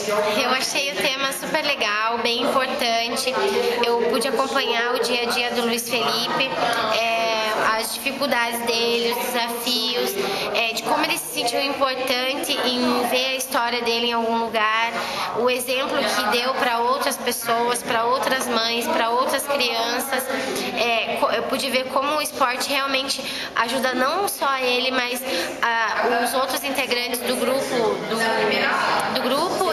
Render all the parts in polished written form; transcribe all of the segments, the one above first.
Eu achei o tema super legal, bem importante. Eu pude acompanhar o dia a dia do Luiz Felipe, as dificuldades dele, os desafios, de como ele se sentiu importante em ver a história dele em algum lugar, o exemplo que deu para outras pessoas, para outras mães, para outras crianças. Eu pude ver como o esporte realmente ajuda não só ele, mas os outros integrantes do grupo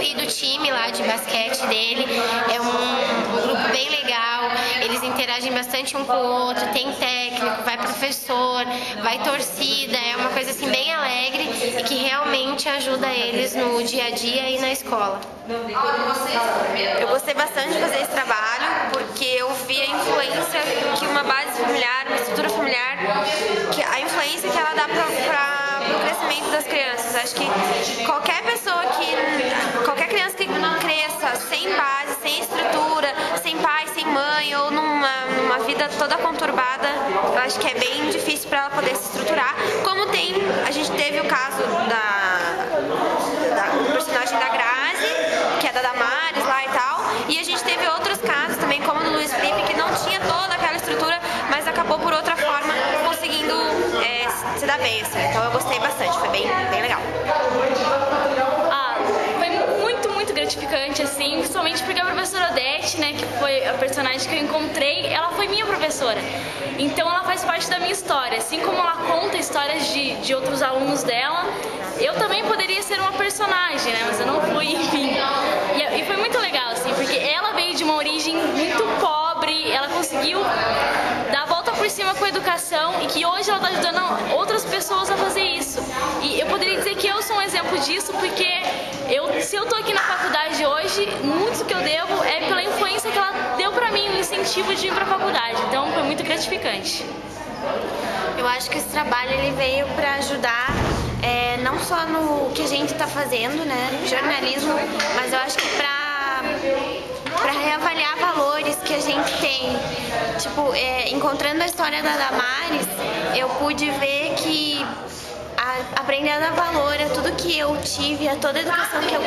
e do time lá de basquete dele. É um grupo bem legal, eles interagem bastante um com o outro, tem técnico, vai professor, vai torcida, é uma coisa assim bem alegre e que realmente ajuda eles no dia a dia e na escola. Eu gostei bastante de fazer esse trabalho porque eu vi a influência que uma base familiar, uma estrutura familiar, que a influência que ela dá para o crescimento das crianças. Acho que qualquer criança que cresça sem base, sem estrutura, sem pai, sem mãe ou numa vida toda conturbada, eu acho que é bem difícil para ela poder se estruturar. Como a gente teve o caso do personagem da Grazi, que é da Damares lá e tal, e a gente teve outros casos também, como o do Luiz Felipe, que não tinha toda aquela estrutura, mas acabou por outra forma conseguindo se dar bem, assim. Então eu gostei bastante, foi bem legal. Foi muito gratificante, assim, principalmente porque a professora Odete, né, que foi a personagem que eu encontrei, ela foi minha professora. Então ela faz parte da minha história, assim como ela conta histórias de outros alunos dela, eu também poderia ser uma personagem, né, mas eu não fui, enfim. E foi muito legal, assim, porque ela veio de uma origem muito pobre, ela conseguiu dar a volta por cima com a educação e que hoje ela está ajudando outras pessoas a fazer isso. E eu poderia dizer que eu sou um exemplo disso, porque se eu estou aqui na faculdade hoje, muito do que eu devo é pela influência que ela deu para mim, o incentivo de ir para a faculdade. Então foi muito gratificante. Eu acho que esse trabalho ele veio para ajudar não só no que a gente está fazendo, né, jornalismo, mas eu acho que para reavaliar valores que a gente tem. Tipo, encontrando a história da Damares, eu pude ver que aprender a dar valor a tudo que eu tive, a toda a educação que eu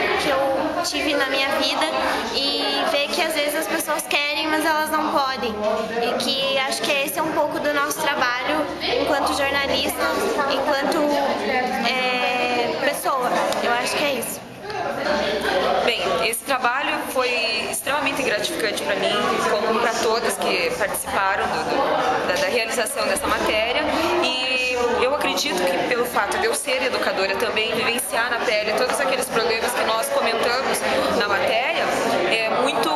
tive na minha vida e ver que às vezes as pessoas querem, mas elas não podem. E que acho que esse é um pouco do nosso trabalho enquanto jornalista, enquanto pessoa. Eu acho que é isso. Bem, esse trabalho foi extremamente gratificante para mim, como para todas que participaram da realização dessa matéria, e eu acredito que pelo fato de eu ser educadora também, vivenciar na pele todos aqueles problemas que nós comentamos na matéria, é muito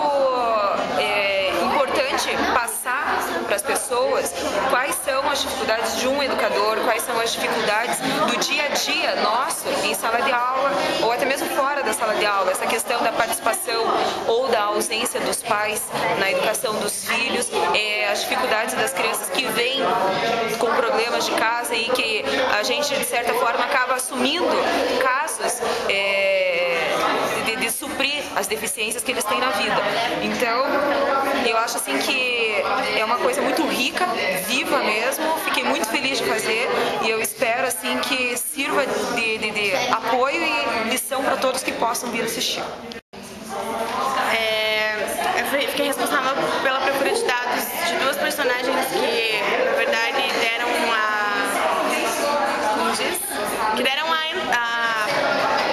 importante passar para as pessoas quais são as dificuldades de um educador, quais são as dificuldades do dia a dia nosso em sala de aula ou até mesmo fora da sala de aula, essa questão da participação ou da ausência dos pais na educação dos filhos, as dificuldades das crianças que vêm com problemas de casa e que a gente de certa forma acaba assumindo casos de suprir as deficiências que eles têm na vida. Então, eu acho assim que é uma coisa muito rica, viva mesmo, fiquei muito feliz de fazer e eu espero assim que sirva de apoio e lição para todos que possam vir assistir. Eu fiquei responsável pela procura de dados de duas personagens que, na verdade, deram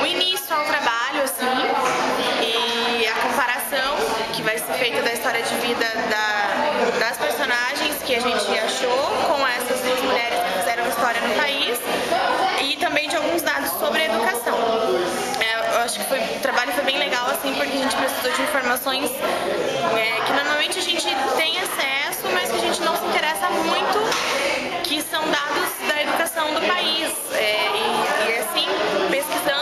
o início ao trabalho, assim, e a comparação que vai ser feita da história de vida das personagens que a gente achou com essas duas mulheres que fizeram história no país e também de alguns dados sobre a educação. Eu acho que o trabalho foi bem legal, assim, porque a gente precisou de informações que normalmente a gente tem acesso, mas que a gente não se interessa muito, que são dados da educação do país. E assim, pesquisando